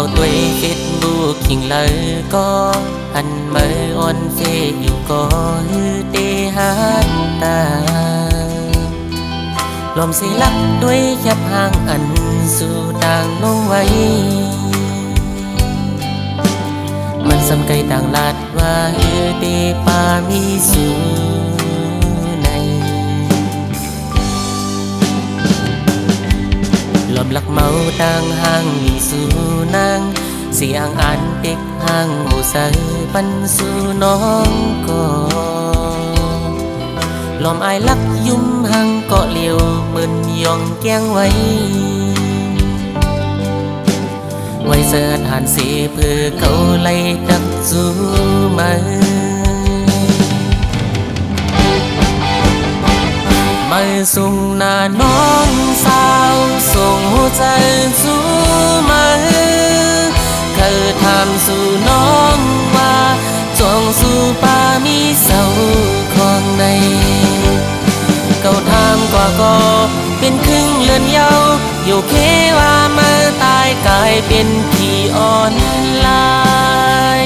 เขาตัวเฟซบุ๊กขิงเลยก็หันมาออนเฟซอยู่ก็ฮือเตหาตาลมสิลักด้วยแคบห่างอันสู่ต่างลงไว้มันสำไกลต่างลาดว่าฮือเตปามีสู่ในลมลักเมาต่างห่างมีสู่นางเสียงอ่านเด็กห่างหมู่ใส่ปันสู่น้องก็ลมอายลักยุ่มห่างเกาะเลียวเปิ้นยองแก้งไว้เสิร์ชหานสีเพื่อเขาไล่ดักจูมาส่งหน้าน้องสาวส่งหัวใจสู่มาเคยถามสู่น้องว่าจองสู่ป่ามีเสาของในเก่าถามก็เป็นครึ่งเลือนเยาอยู่เคว่ามาตายกลายเป็นผีอ่อนลาย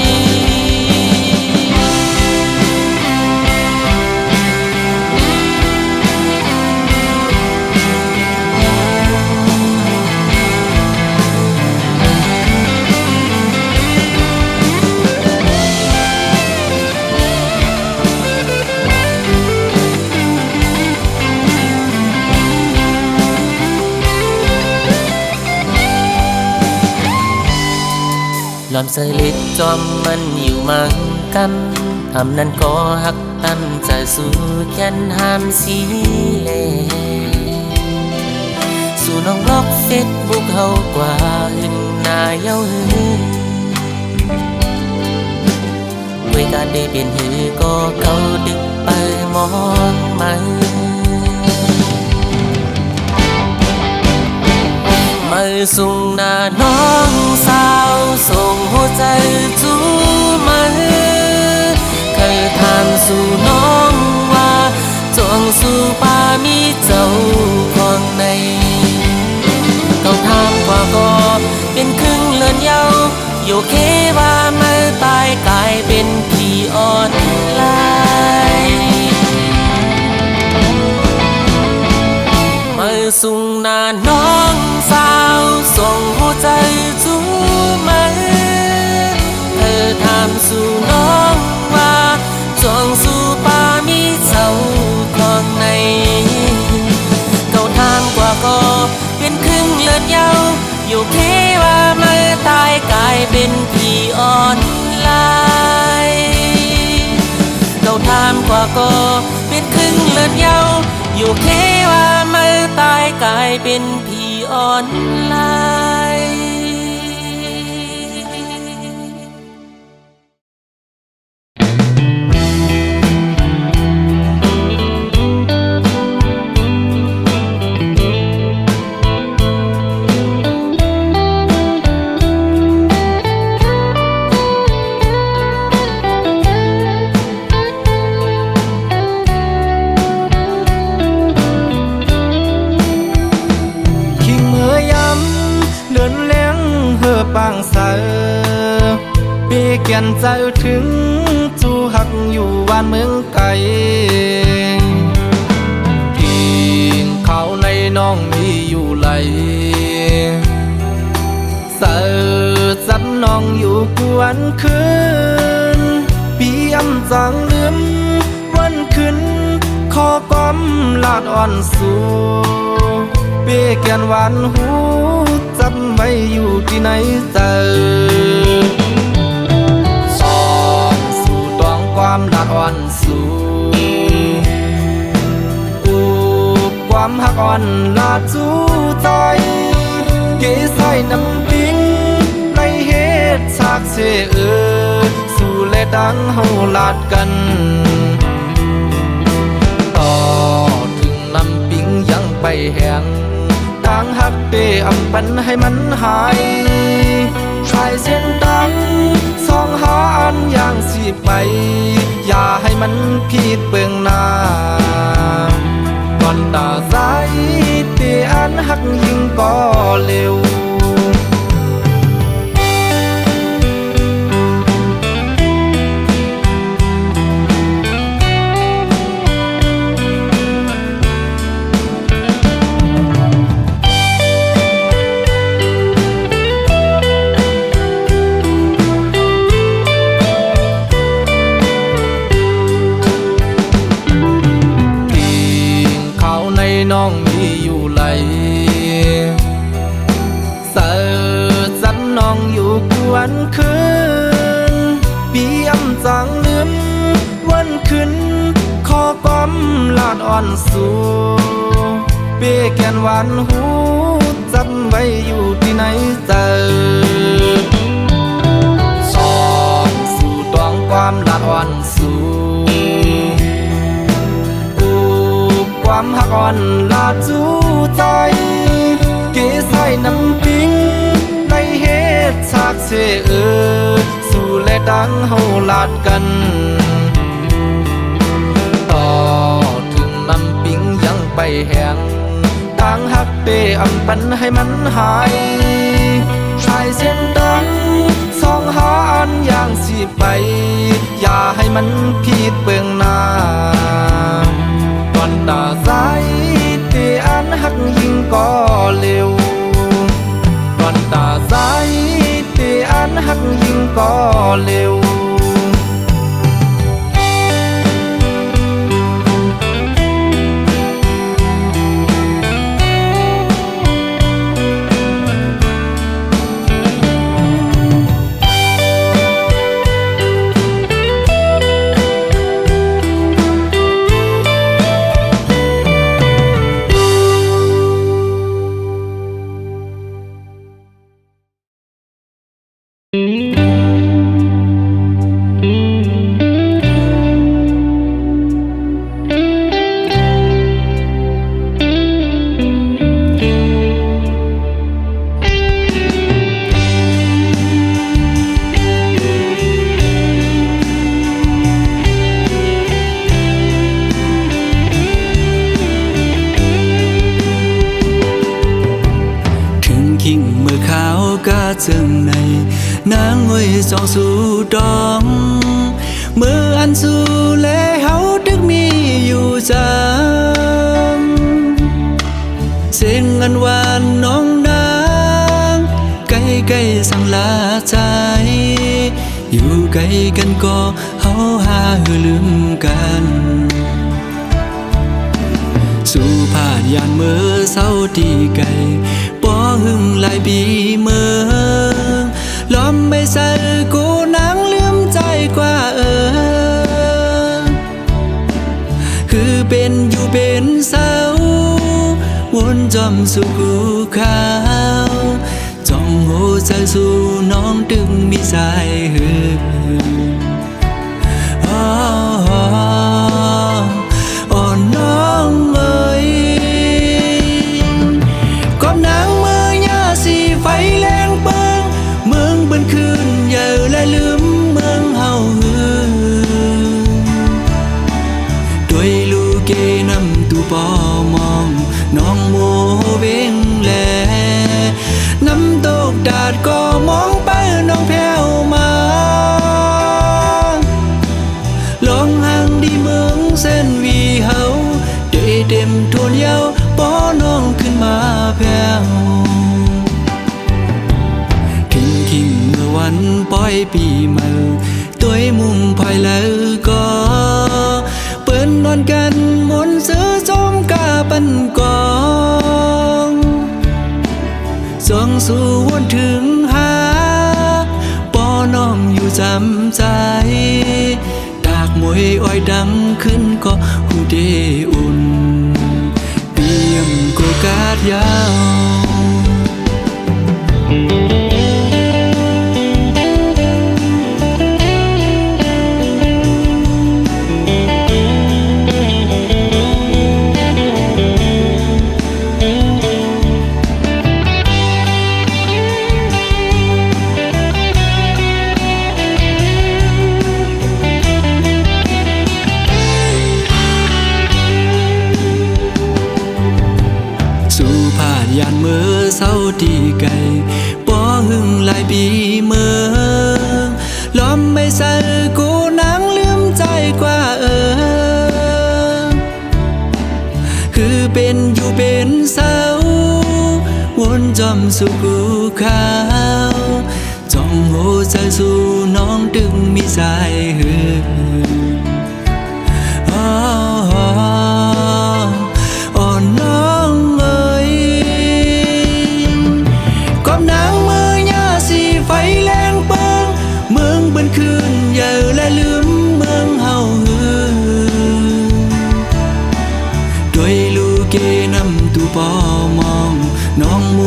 ลอมเสลิดจอมมันอยู่มังกำทำนั้นก็หักตั้มจะสู่ยันหามสีเลสู่น้องบล็อกเฟซบุ๊กเฮากว่าหึงหน้าเย้าหือด้วยการได้เป็นหือก็เขาดึกไปมองมาส่งหน้าน้องสาวส่งหัวใจจูมาเคยถามสู่น้องว่าจองสู่ป่ามีเจ้าของในเขาถามก็เป็นครึ่งเลือนเยาอยู่เคว่ามาตายกลายเป็นผีอ่อนลายส่งหน้าน้องสาวส่งหัวใจจูมาเธอถามสู่น้องว่าจองสู่ป่ามีเจ้าของในเก่าทางก็เป็นครึ่งเลือนเยาอยู่เคว่ามาตายกลายเป็นผีอ่อนลายเก่าทางก็เป็นครึ่งเลือนเยาอยู่เคว่ามาตายกลายเป็นผีอ่อนลายบางเสาปีเกียนใจถึงจูหักอยู่บ้านเมืองไกลกินข้าวในน้องมีอยู่ไหลเสาจัดน้องอยู่กวนคืนปีอำจังลืมวันคืนขอก้มลาดอ่อนสู่เปีเกียนหวานหูจำไว้อยู่ที่ไหนเจอสอนสู่ตองความลาดอ่อนสู่อูความหักอ่อนลาดจูใจเกใส่น้ำปิ้งในเหตุฉากเสสู่และดังเฮาลาดกันต่อถึงน้ำปิ้งยังไปแห้งต่างหักเปอำปันให้มันหายชายเส้นดังสองหาอันอย่างสิไปอย่าให้มันผิดเบื้องหน้าก่อนตาสายเตอันหักยิ่งก็เร็ว วันคืนปีอำจางลืมวันคืนขอความลาดอ่อนสู่เบี้ยแกนหวานหูจำไว้อยู่ที่ไหนเจอสองสู่ตองความลาดอ่อนสู่ความหักอ่อนลาดจูใจเกใส่น้ำปิงในเหตุฉากเชสู่และดังเฮาลาดกันต่อถึงน้ำปิงยังไปแห้งต่างหักเปอำปันให้มันหายชายเส้นดังสองหาอันอย่างสิไปอย่าให้มันผิดเบื้องหน้าก่อนตาสายเตอันหักยิ่งก็เร็วก่อนตาสายเตอันหักยิ่งก็เร็วเจิงในนางห้วยสองสู่ดองเมื่ออันสู่และเฮาดึกมีอยู่จำเสียงอันหวานน้องนางใกล้ๆสั่งลาใจอยู่ใกล้กันก็เฮาหาลืมกันสู่ผ่านยานเมื่อเศร้าที่ไกลป้อหึงหลายปีเมื่อล้อมไม่ใส่กูนางลืมใจกว่าคือเป็นอยู่เป็นเศร้าวนจอมสู่กูขาวจ้องหัวใจสู่น้องดึงมีสายหือ่อนน้องเอ๋ยกอบนางเมื่อยาสีไฟแรงเปิงเมืองบนคืนอย่าและลืมเมืองเฮาด้วยลูกเกนำตูปอมองน้องโมเวงแลน้ำตกดาดก็มองไปน้องแผ่วมาลองห่างดีเมืองเส้นวีเฮาได้เต็มทวนเยาป้อน้องขึ้นมาแผ่วทิ้งขิงเมื่อวันปล่อยปีเมื่อตัวมุงพายแล้วก็เปิ้นนอนกันมนซื้อจมกาปันกองส่องสู่วนถึงหาป้อน้องอยู่จำใจดากมวยอ้อยดังขึ้นก็หูเดอุ่นเตรียมโกกาดยาวยานเมื่อเศร้าที่ไกลป้อหึงหลายปีเมื่อล้อมไม่ใส่กูนางลืมใจกว่าคือเป็นอยู่เป็นเศร้าวนจอมสู่กูขาวจ้องหัวใจสู่น้องดึงมีสายหือ่อนน้องเอ๋ยกอบนางเมื่อยาสีไฟแรงเปิ น้องโม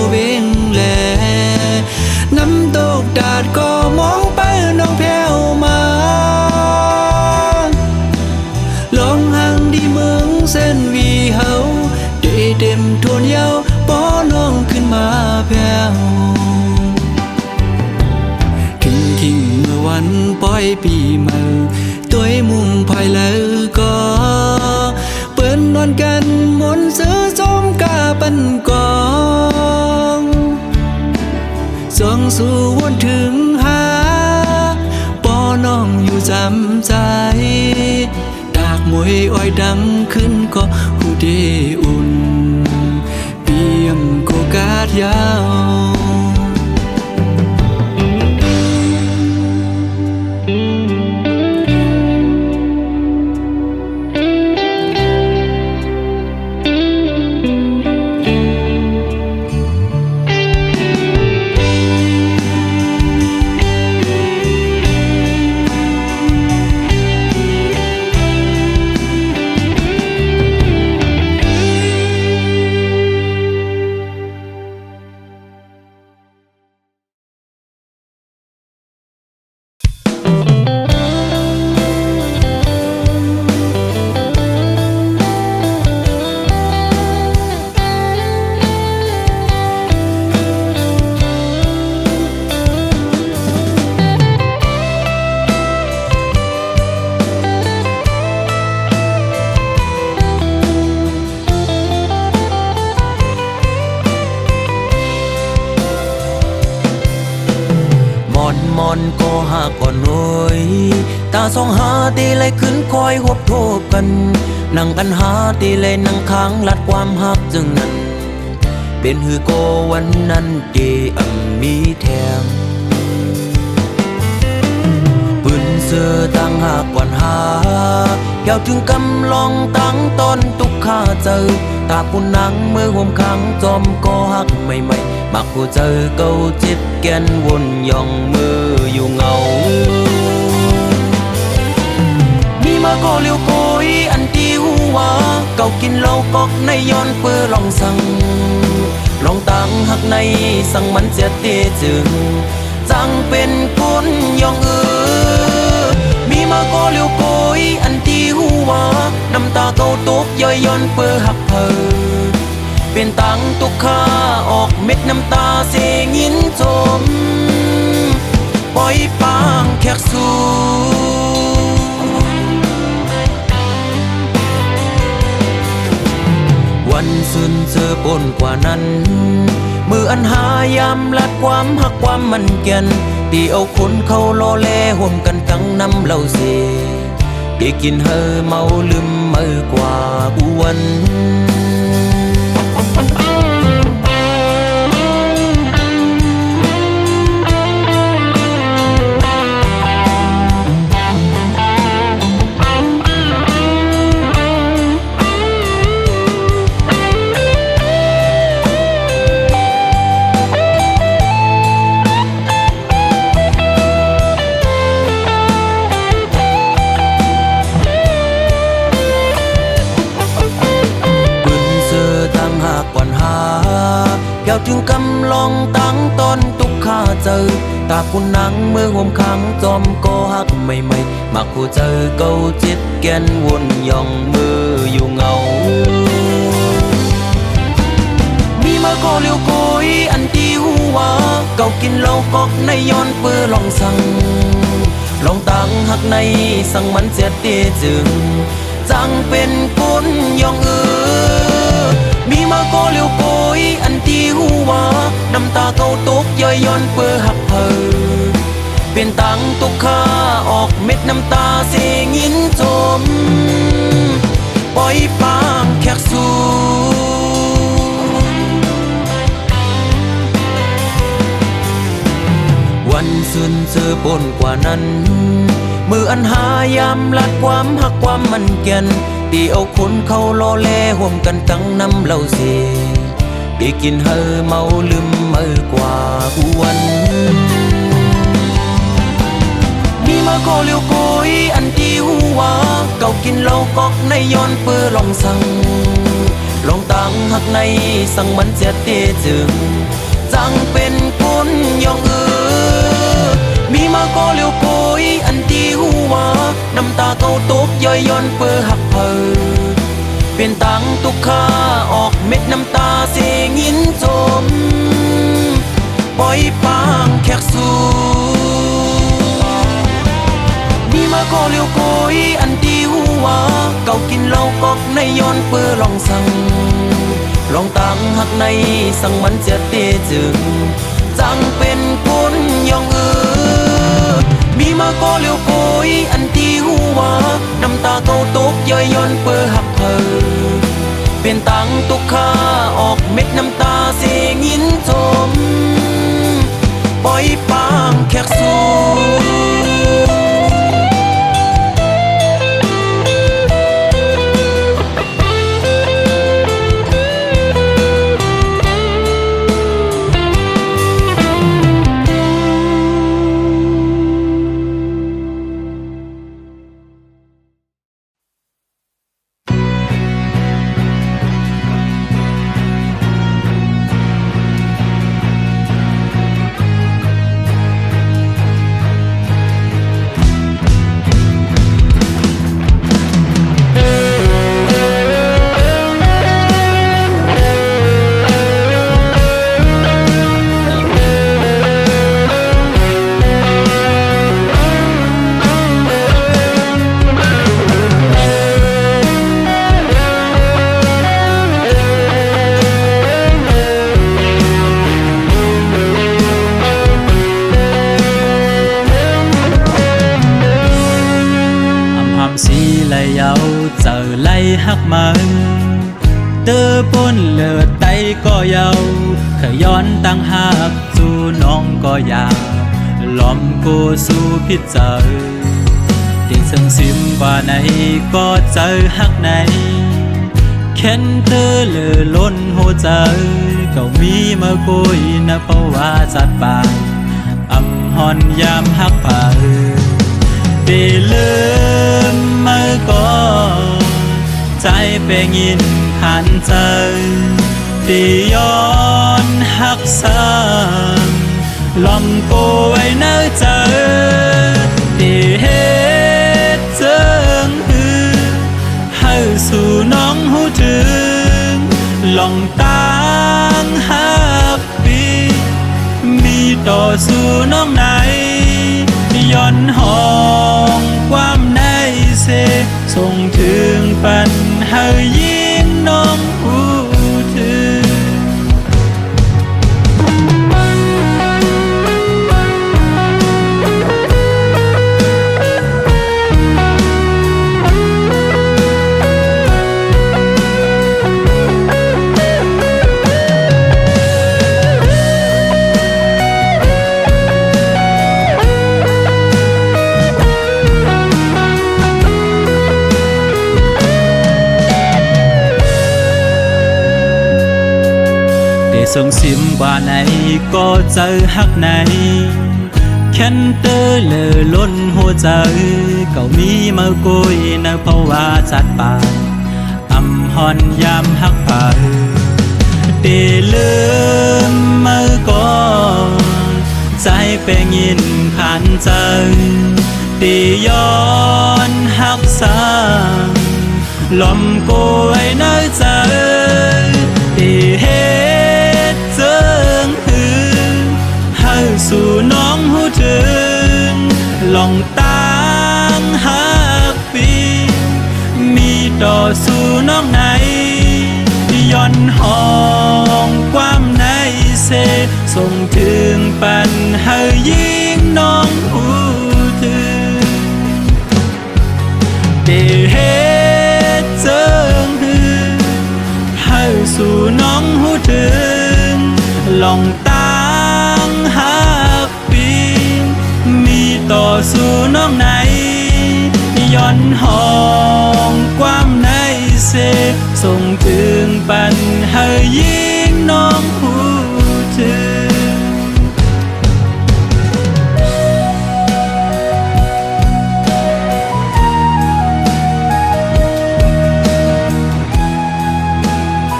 เวงแลน้ำตกดาดก็มองไปน้องแพ้วมาลองห่างดีเมืองเส้นวีเฮาได้เต็มทวนเยาป้อน้องขึ้นมาแพ้วทิ้งเมื่อวันปล่อยปีใหม่ตัวมุมภายแล้วก็เปิ้นนอนกันมนซื้อส้มกาปันกองส่องสู่วนถึงหาป้อน้องอยู่จำใจดากมวยอ้อยดังขึ้นก็หูเดอุ่นเปียมโกกาดยาวมอนก็หาก่อนหน่อยตาสองหาตีเลยขึ้นคอยหบโทบกันนั่งกันหาตีเลยนั่งค้างลัดความหักจึงนั้นเป็นหือโกวันนั้นเดมีแทงปืนเสือตั้งหากก่อนหาเกี่ยวถึงกำลองตั้งต้นตุกข้าเจอตาปุ่นนังเมื่อห่มขังจอมก็หักใหม่ๆมักผู้เจอเก่าจิตแกนวนย่องมืออยู่เงามีมาก็เลี้ยวโกยอันตีหัวเก่ากินเหล้ากอกในย้อนเปื้อลองสั่งลองตั้งหักในสั่งมันเสียเตจึงจังเป็นคนย่องมีมาก็เลี้ยวโกยอันตีหัวน้ำตาเก่าตกย่อยย้อนเปื้อหักเพอเป็นตังตุกข้าออกเม็ดน้ำตาเสียงินจมปล่อยปางแขกสู่วันซึนเจอปนกว่านั้นมืออันหายามลัดความหักความมันแก่นตีเอาคนเข้าล้อแลห่วมกันกังน้ำเหล้าเสได้กินเฮอเมาลืมเมื่อกว่าอ้วนเกี่ยวถึงกำลองตั้งต้นตุกข้าเจอตาคุณนังเมื่อห่มขังจอมก็หักใหม่ๆมักผู้เจอเก่าจิตแกนวนย่องมืออยู่เงามีมาก็เลี้ยวโกยอันตีหัวเก่ากินเหล้ากอกในย้อนเปื้อลองสั่งลองตั้งหักในสั่งมันเสียเตจึงจังเป็นคนย่องมีมาก็เลี้ยวโกยอันตีหัวน้ำตาเก่าตกย่อยย้อนเปื้อหักเพอเป็นตังตุกข้าออกเม็ดน้ำตาเสียงินจมปล่อยปางแขกสู่วันซึนเจอปนกว่านั้นมืออันหายามลัดความหักความมันแก่นตีเอาคนเข้าล้อแลห่วมกันตั้งน้ำเหล้าเสได้กินเฮอเมาลืมเมื่อกว่าอ้วนมีมาก็เลี้ยวโกยอันตีหัวเก่ากินเหล้ากอกในย้อนเปื้อลองสั่งล ลองตั้งหักในสั่งมันเสียเตจึงจังเป็นคนยองมีมาก็เลี้ยวโกยอันที่หัวน้ำตาเก่าตกย่อยย่อนเปื้อหักเพอเปลี่ยนตังตุกค่าออกเม็ดน้ำตาเสียงยินจมปล่อยปางแขกสู่มีมาก็เลี้ยวโกยอันที่หัวเก่ากินเหล้ากอกในย้อนเปื้อลองสั่งลองตั้งหักในสั่งมันเสียเตจึงจังเป็นคนยองมีมาก็เลี้ยวโกยอันที่หัวน้ำตาเก่าตกย่อยย่อนเปื้อหักเพอเปลี่ยนตังตุกค่าออกเม็ดน้ำตาเสียงยินจมปล่อยปางแขกสู่หักมันเตอปนเลือดไตก็ยาวขย้อนตั้งหักสู่น้องก็ยาวล้อมกูสู่พิจารเตียงซึ่งซิมกว่าไหนก็เจอหักไหนเข็นเธอเลือล้นหัวใจก็มีมาคุยนะเพราะว่าจัดปากอำหอนยามหักผ่าได้ลืมมาก่อนใจเป็นยินขันใจที่ย้อนหักซ้ำลอมกูไว้เนื้อใจที่เหตุเจิงหือให้สู่น้องหูถึงลองตั้งหักปีมีต่อสู่น้องไหนย้อนห้องความในเสส่งถึงปันให้ยิ่งน้องหูถึงส่งซิมกว่าไหนก็เจอหักไหนแค่นเตอเลอล้นหัวใจก็มีมากุยนะเพราะว่าจัดปากอำหอนยามหักผ่าได้ลืมมาก่อนใจเป็นยินขันใจได้ย้อนหักซ้ำลมกุยเนื้อใจได้เห็นเจิงหือให้สู่น้องหูถึงลองตั้งหักปีมีต่อสู่น้องไหนย้อนห้องความในเสส่งถึงปันให้ยิ่งน้องหูถึงได้เห็นเจิงหือให้สู่น้องหูถึงลองตั้งหักปีมีต่อสู่น้องไหนย้อนห้องความในเสส่งถึงปันให้ยิ่งน้องหูถึง เ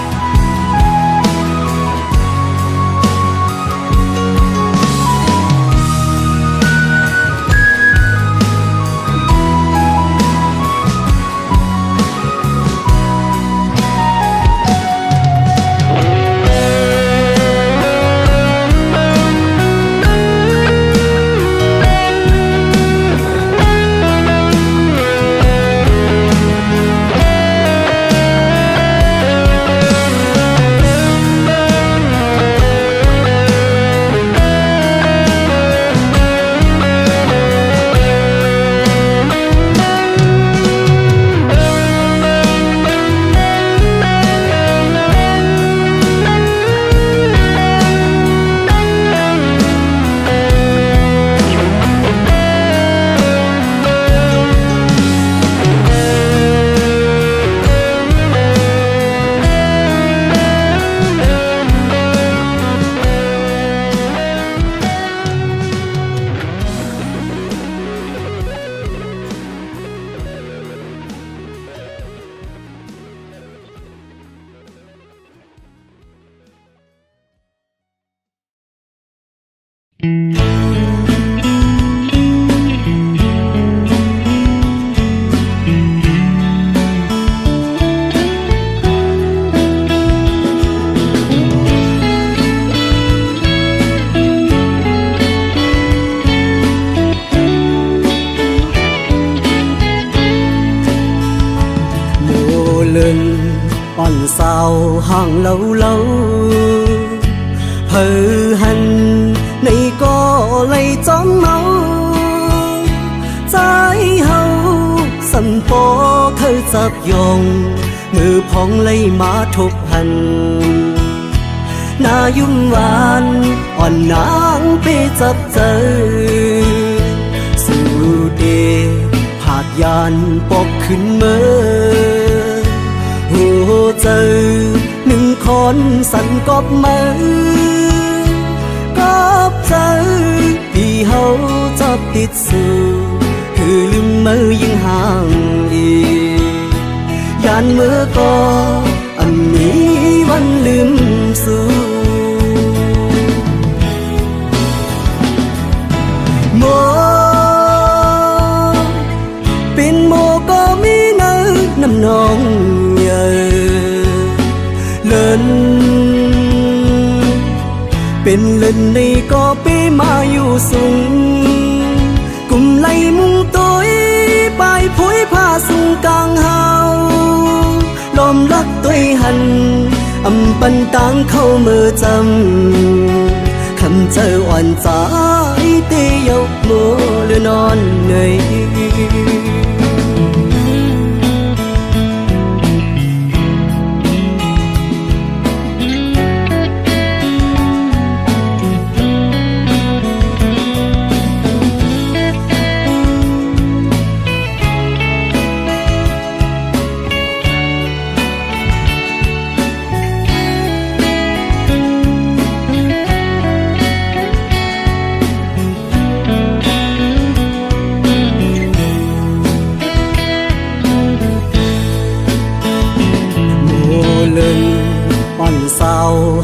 ห่างlâu lâu hờ hành này có lấy chóm máu trái hậu sầm bó khơi dập dòngมือพองlấy má thục hànhนายุ่มหวานอ่อนนางไปจับเจอสู่เดผาดยานปอกขึ้นเมื่อหัวเจอหนึ่งคนสั่นกอบมือกอบเจอที่เฮาจับติดสู่คือลืมมือยิ่งห่างอียานเมื่อก็อันนี้วันลืมสู่โมเป็นโมก็มีเนื้อน้ำนองเยอะเลินเป็นเล่นในก็ไปมาอยู่สูงกุมไล่มุงตัวไปผุยผ้าสูงกลางเฮาลมรักตัวหันอำปันตังเข้ามือจำคำเจออ่อนใจเตยกโมหรือนอนเหนื่อย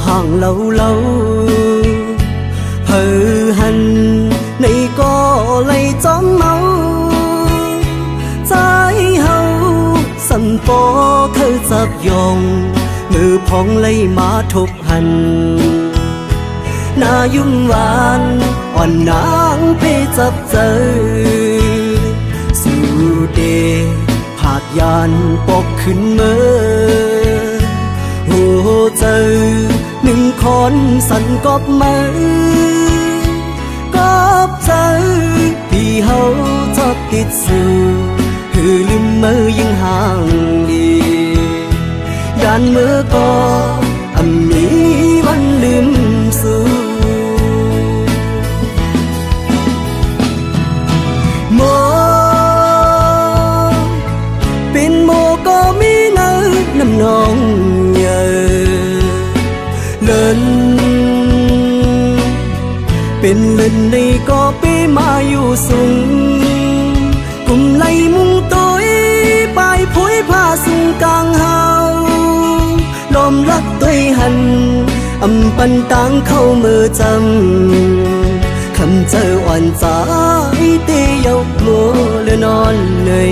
ห่างlâu lâu hờ hành này có lấy chóm máu trái hậu sầm bó khơi dập dòngมือพองlấy má thục hànhนายุ่มหวานอ่อนนางไปจับเจอสู่เดผาดยานปอกขึ้นเมื่อหัวเจอหนึ่งคนสั่นกอบมือกอบเจอที่เฮาจับติดสู่คือลืมมือยิ่งห่างอียานมือก็อันนี้วันลืมสู่โมเป็นโมก็มีเนื้อน้ำนองเยอะเลินเป็นเล่นในก็ไปมาอยู่สูงกุมไล่มุงตัวไปผุยผ้าสูงกลางเฮาลมรักตัวหันอำปันตังเข้ามือจำคำเจออ่อนใจเตยกโมหรือนอนเหนื่อย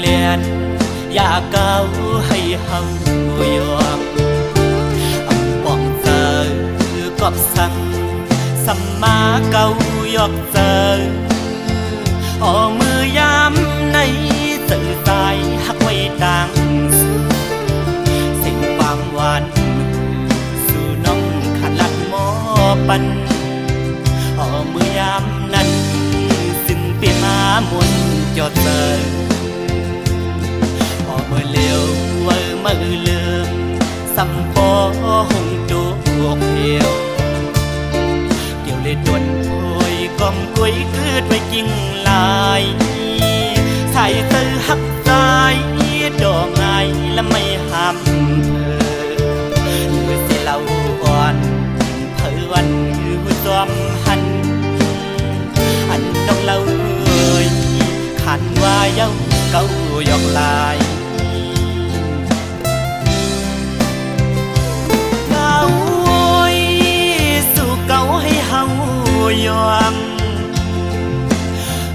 เลียนอยากเก้าให้เฮายอมอำป้องเจอกอบสั่งสัมมาเก้ายอกเจออมือยามในสื่อสายหักไว้ต่างสิ่งความหวานสู่น้องขัดลัดหมอปันมือยามนั้นซึ่งเปียมามุนจอดเจอมือเลี้ยวมือลืมสัมปอหงจูกเหี่ยวเกี่ยวเลยดวนโอยกอมกุ้ยคืดไว้กิ่งลายใส่ตื้อหักใจ ายดอกไงและไม่ห้ามหรือสิเล่าอ่อนเพื่อวันอยู่จอมหันอันน้องเล่าขันว่าเย้าเก้ายอกลายเก้าสู่เก้าให้เฮายอม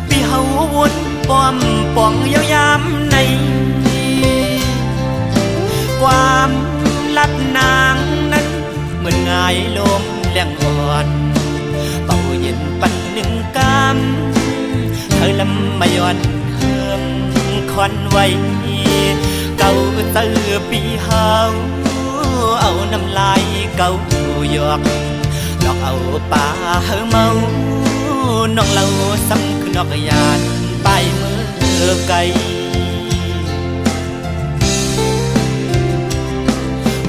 พี่เฮาวนป้อมป่องยาวยามในความลัดนางนั้นเหมือนง่ายลมแรงอ่อนเป่าเย็นปันหนึ่งกำเธอลำมาย้อนเฮืองคอนไว้เก่าเตือปีเฮาเอาน้ำลายเก่าหยอกหลอกเอาป่าเฮาเมาน้องเล่าซ้ำคือนอกยานไปมือไกล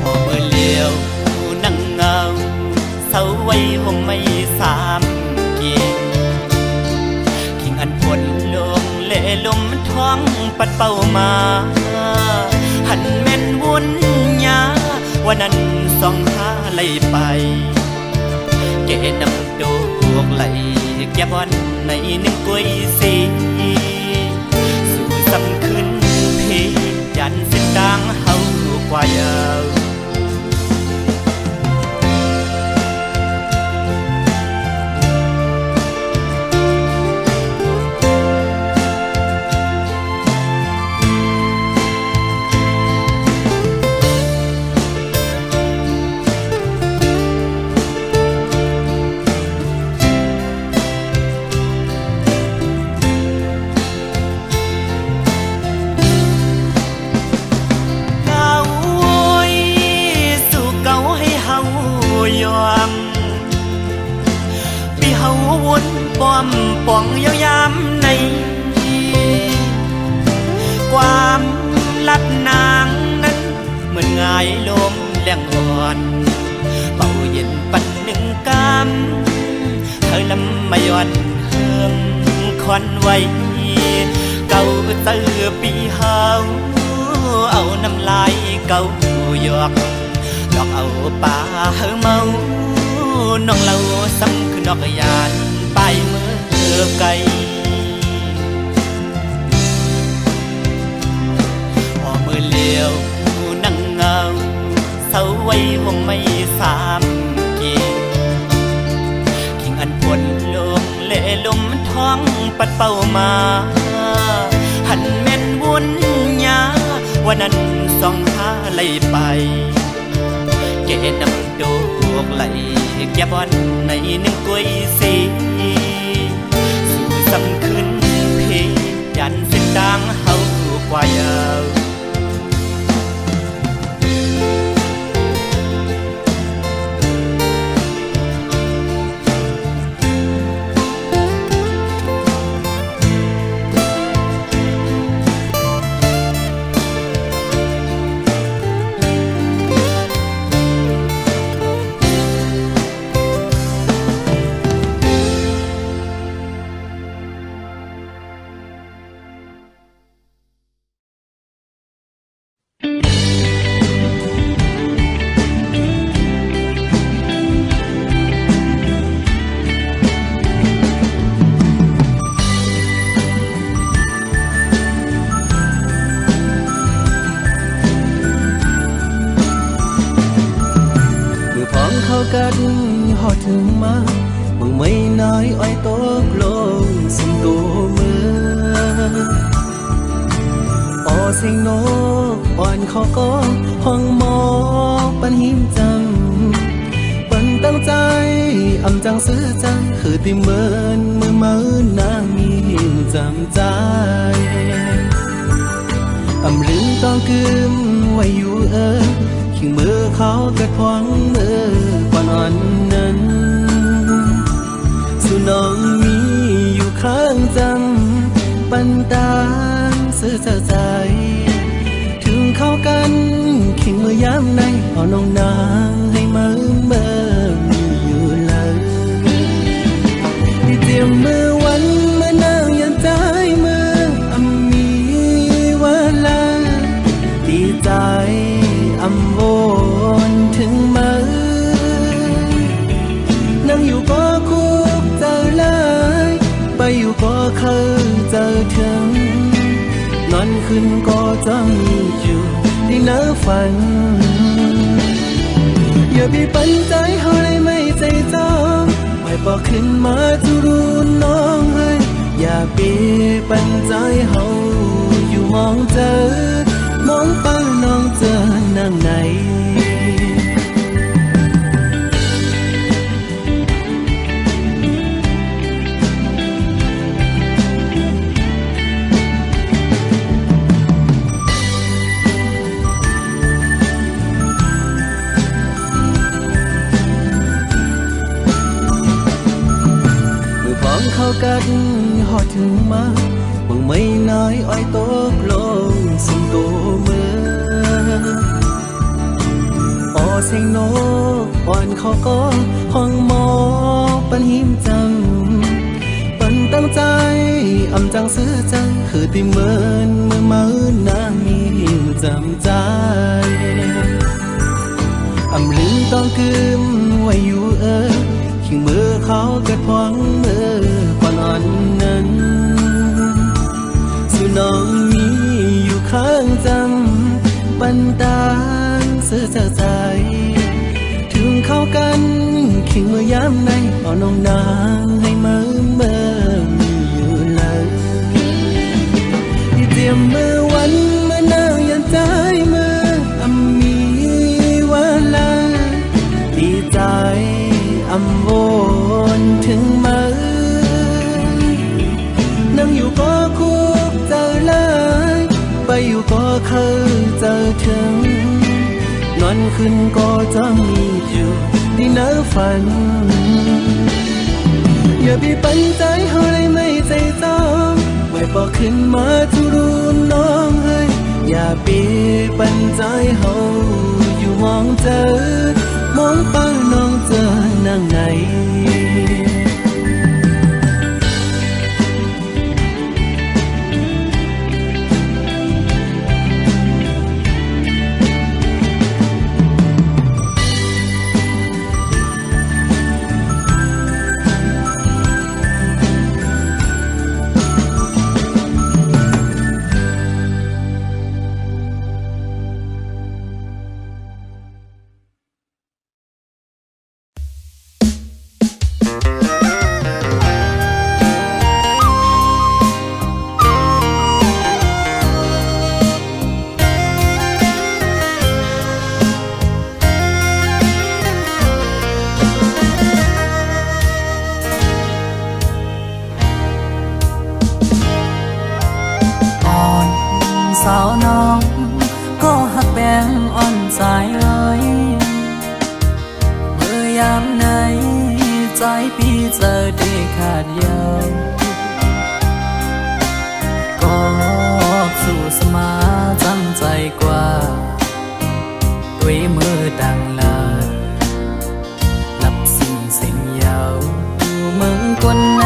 พอมือเลี้ยวนั่งเงาเศร้าไว้ห่มไม่สามเกียงขิงอันฝนลงเล่ลมท้องปัดเป่ามาหันแม่นวุ่นยาวันนั้นส่องหาไหลไปเกนำโดกไหลแก่บอนในหนึ่งกุ้ยสีสู่สำขึ้นเพยันสิ้นดังเฮากว่ายาวป้อมป่องยาวยามในความลัดนางนั้นเหมือนง่ายลมแรงอ่อนเป่าเย็นปันหนึ่งกำเธอลำมาย้อนเฮืองคอนไว้เก่าเตือปีเฮาเอาน้ำลายเก่าหยอกหลอกเอาป่าเฮาเมาน้องเล่าซ้ำคือนอกยานไปเมื่อไกลพอมือเลี้ยวนั่งเงาเศร้าไว้ห่มไม่สามเกียงขิงอันฝนลงเล่ลมท้องปัดเป่ามาหันแม่นวุ่นยาวันนั้นส่องหาไหลไปเกนำโดกไหลแก่บอนในหนึ่งกุ้ยสีสู่สำขึ้นเพยันสิ้นดังเฮากว่ายาวกันหอดถึงมามึงไม่น้อยอ้อยตกลงสุ่มตัวมือออเสียงนกอ่อนเขาก็ห้องหมอปันหิมจังปันตั้งใจอำจังซื้อจังคือติเมินมือมือนางมีหิมจำใจอำลืมต้องกึมไว้อยู่ขิงมือเขากระทวงมือก่อนอ่อนนั้นสุน้องมีอยู่ข้างจำปันตามซื้อใจ ถึงเข้ากันขิงมือยามในเอาน้องนางให้เมื่อมีอยู่เลยที่เตรียมมือวันเมื่อนางยันใจมือมีวา อำโวนถึงมือนั่งอยู่ก็คุกเจอเลยไปอยู่ก็เคยเจอถึงนอนขึ้นก็จะมีอยู่ที่เนื้อฝันอย่าไปปันใจเฮาเลยไม่ใจจองไม่บอกขึ้นมาจะรู้น้องเฮ้ยอย่าไปปันใจเฮาอยู่มองเจอมองไปน้องเจอนั่งไหนเข้ากันหอดถึงมามึงไม่น้อยอ้อยตกลงสุ่มตัวมือออเสียงนกอ่อนเขาก็ห้องหมอปันหิมจำปันตั้งใจอำจังซื้อจังคือติเหมือนเมื่อมาน้ำมีหิมจำใจอำลืมต้องกึมไว้อยู่ขิงมือเขาเกิดพวงมือก่อนอ่อนนั้นสู่น้องมีอยู่ข้างจำปันตางเสื้อเจ้าใจถึงเข้ากันขิงมือยามในเอาน้องนางให้เมื่อมีอยู่เลยที่เตรียมมือวันเมื่อนางยันใจมืออำมีวันละดีใจอำโวนถึงมือนั่งอยู่ก็คุกเจอเลยไปอยู่ก็เคยเจอถึงนอนขึ้นก็จะมีอยู่ที่เนื้อฝันอย่าไปปันใจเฮาเลยไม่ใจจองไม่บอกขึ้นมาจะรู้น้องเฮ้ยอย่าไปปันใจเฮาอยู่มองเจอมองไปน้องเจอนั่งไหนสาวน้องก็หักแบงอ่อนใจเอ้ยเมื่อยามไหนใจพี่เจอได้ขาดยาวก็สู่สมาจำใจกว่าด้วยมือดังลาหลับสิ่งเสียงยาวมึงคนใน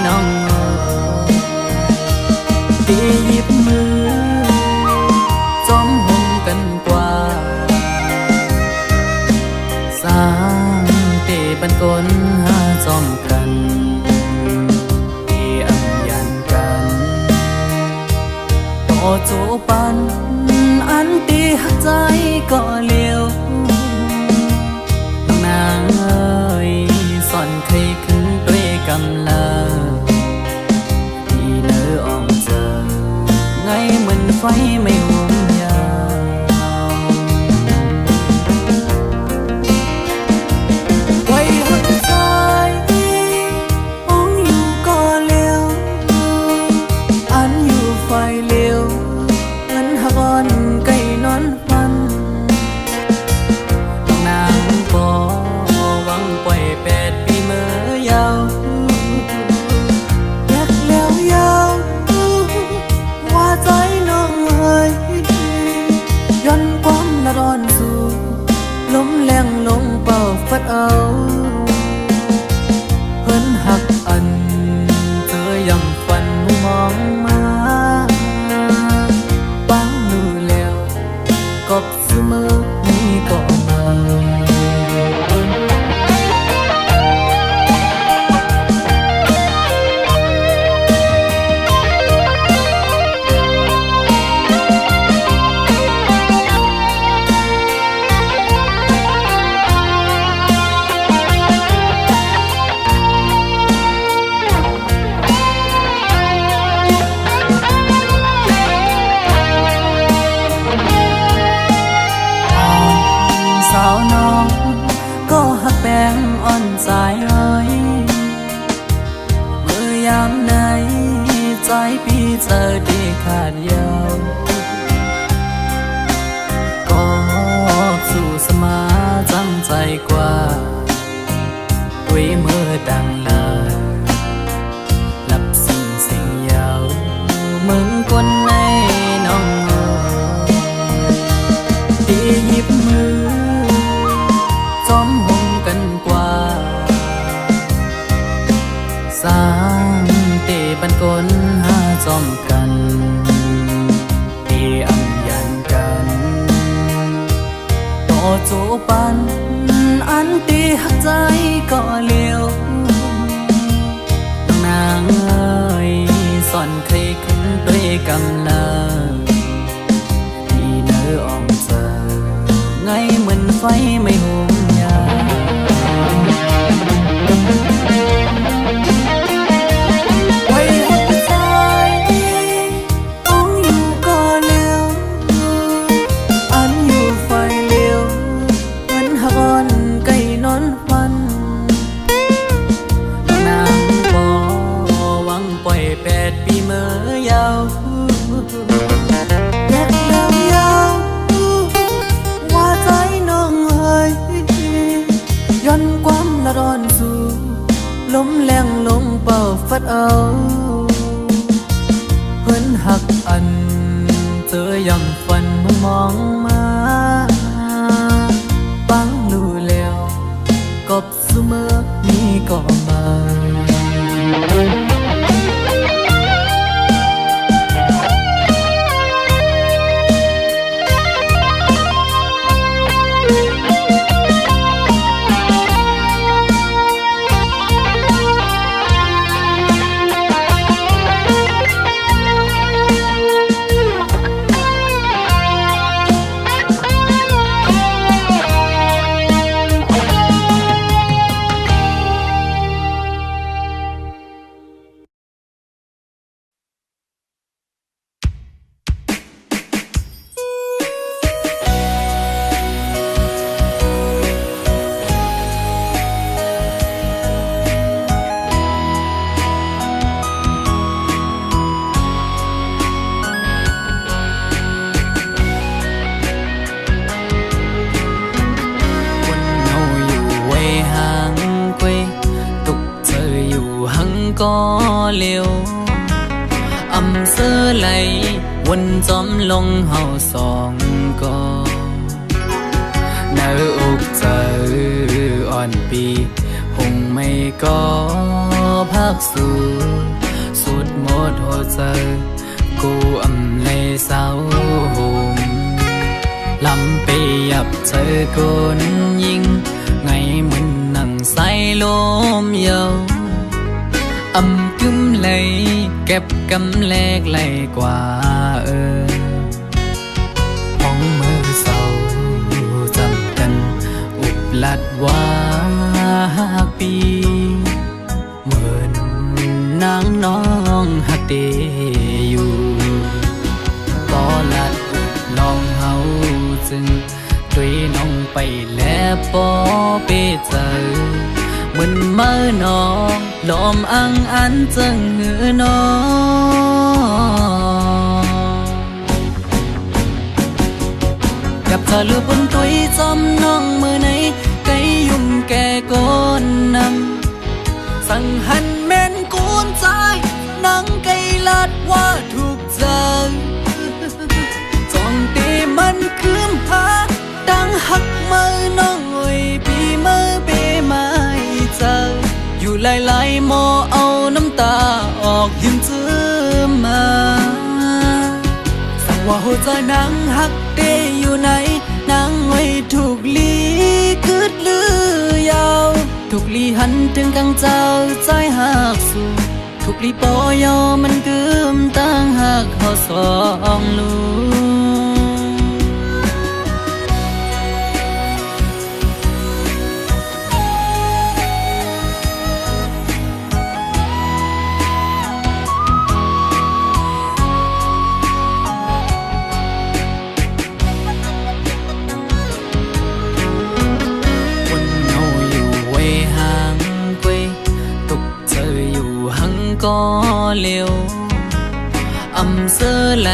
น้องตีหยิบมือจอมหงกันกว่าสร้างเตบันกลหาจอมกันที่อำยันกันต่อจูปันอันตีหักใจก็เลี้ยวน้องนางเอ้ยสอนเคยขึ้นด้วยกำลังที่เนื้ออ่อมเจอไงเหมือนไฟไม่ห่วงยาวไว้หักใจมองอยู่ก็เลี้ยวอันอยู่ไฟเลี้ยวเหมือนหักอ่อนไก่นอนฟันต้องนางปอหวังปล่อย8 ปีเมื่อยาวอยากแล้วยาวว่าใจน้องเอ้ย เสมอนี้ก็มาสาวน้องก็หักแป้งอ่อนใจเอ้ยเมื่อยามไหนใจพี่เจอดีขาดยาวก็สู่สมาจังใจกว่าด้วยมือดังลาหลับสิ่งยาวมึงคนในน้องตีหยิบมือจอมหงกันกว่าสร้างเตบันกลหาจอมกันเตอำยันกันต่อจูปันอันตีหักใจก็เลี้ยวน้องนางเอ้ยสอนใครขึ้นด้วยกำลังที่เนื้ออ่องเจอไงเหมือนไฟไม่หุมยาไว้หัวใจต้องอยู่ก็เลี้ยวอันอยู่ไฟเลี้ยวเหมือนหากอนไก่นอนฟันนางบ่หวังปล่อย8 ปีเมื่อยาวแยกยาวว่าใจน้องเอ้ยย้อนความละร้อนสู่ลมแรงลงเป่าฟัดเอาเพิ่นหักอันเจอยำฟันมองมาปังรู้แล้วกบเสมอนี้ก็มา ก็เร็วอำเสอไหลวนจอมลงเฮาสองก็เนื้ออกเจออ่อนปีหงไม่ก็พักสู่สุดหมดหัวใจกูอำเลยเศร้าหมลำไปยับเจอคนยิงไงเหมือนนั่งใส่ลมเยาวอำกึมเลยเก็บกำแลกไหลกว่าห้องมือเศร้าจำกันอุบลัดว่าปีเหมือนนางน้องหักเดอยู่ก็ลัดอุบลองเฮาจึงด้วยน้องไปแล้วปอเปเจอเหมือนเมื่อน้องลมอังอันจึงหือน้องกับเธอลือบนตุยจอมน้องมือไหนไก่ยุ่มแก่ก้นนำสั่งหันแม่นกูนใจนังไก่ลัดว่าถูกใจจองตีมันคืมหาดังหักมือน้องเอ้ยปีมือเปไม่เจออยู่หลายๆหมอเอาน้ำตาออกยืมเธอมาสั่งว่าหัวใจนังหักเดอยู่ไหน ถึงกังเจ้าใจหักสู่ทุกลีปอยอมันกึมตั้งหักเขาสองลูก็เร็วอำเสื้อไหล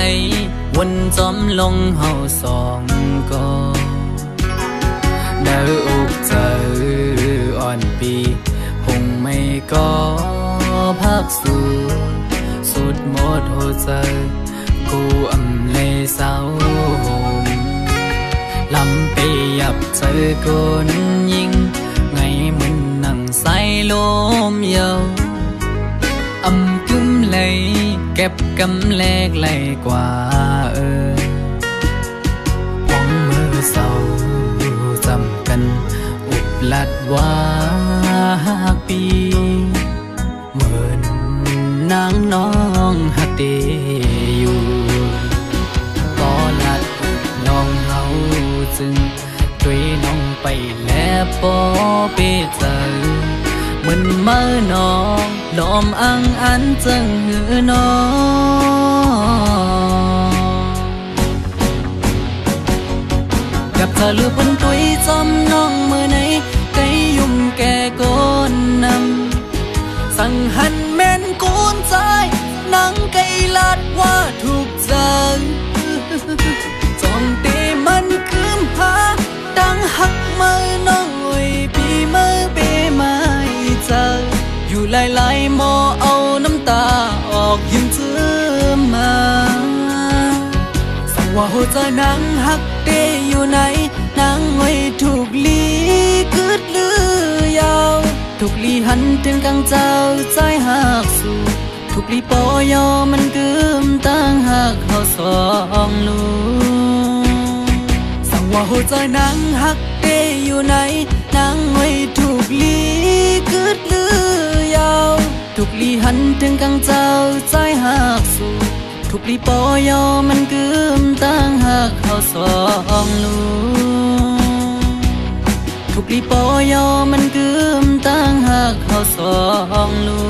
วนจอมลงเฮาสองก็เดิอกเจออ่อนปีคงไม่ก็พักสู่สุดหมดหัวใจกูอำเลยเศร้าลำไปยับเจอคนยิงไงมันนั่งใส่ลมเยาอำกึมเลยเก็บกำแลกไหลกว่าห้องมือเศร้าจำกันอุบลัดว่าปีเหมือนนางน้องหักเดอยู่ก็ลัดน้องเฮาจึงด้วยน้องไปแล้วปอเปเจอเหมือนเมื่อน้องลมอังอันจังหือน้องกับเธอลือเป็นตุยจอมน้องเมื่อไหนไกยุ่มแก่ก้นนำสั่งหันแม่นกูนใจนังไกลาดว่าถูกใจจอมเตมันคืมหาดังหักเมื่อน้องไว้ปีเมื่อเปไม่เจออยู่หลายๆหมอเอาน้ำตาออกยิ้มเชื่อมาสั่งว่าหัวใจนางหักเตอยู่ไหนนางไว้ถูกลีกึดลือยาวถูกลีหันถึงกังเจ้าใจหักสู่ถูกลีปอยอมันกึมตั้งหักเขาสองลูสั่งว่าหัวใจนางหักเตอยู่ไหนนางไว้ถูกลีกึดลือยาวถูกลีหันถึงกังเจ้าใจหักสู่ถูกลีปอยอมันกึมตั้งหักเขาสองลูถูกลีปอยอมันกึมตั้งหักเขาสองลู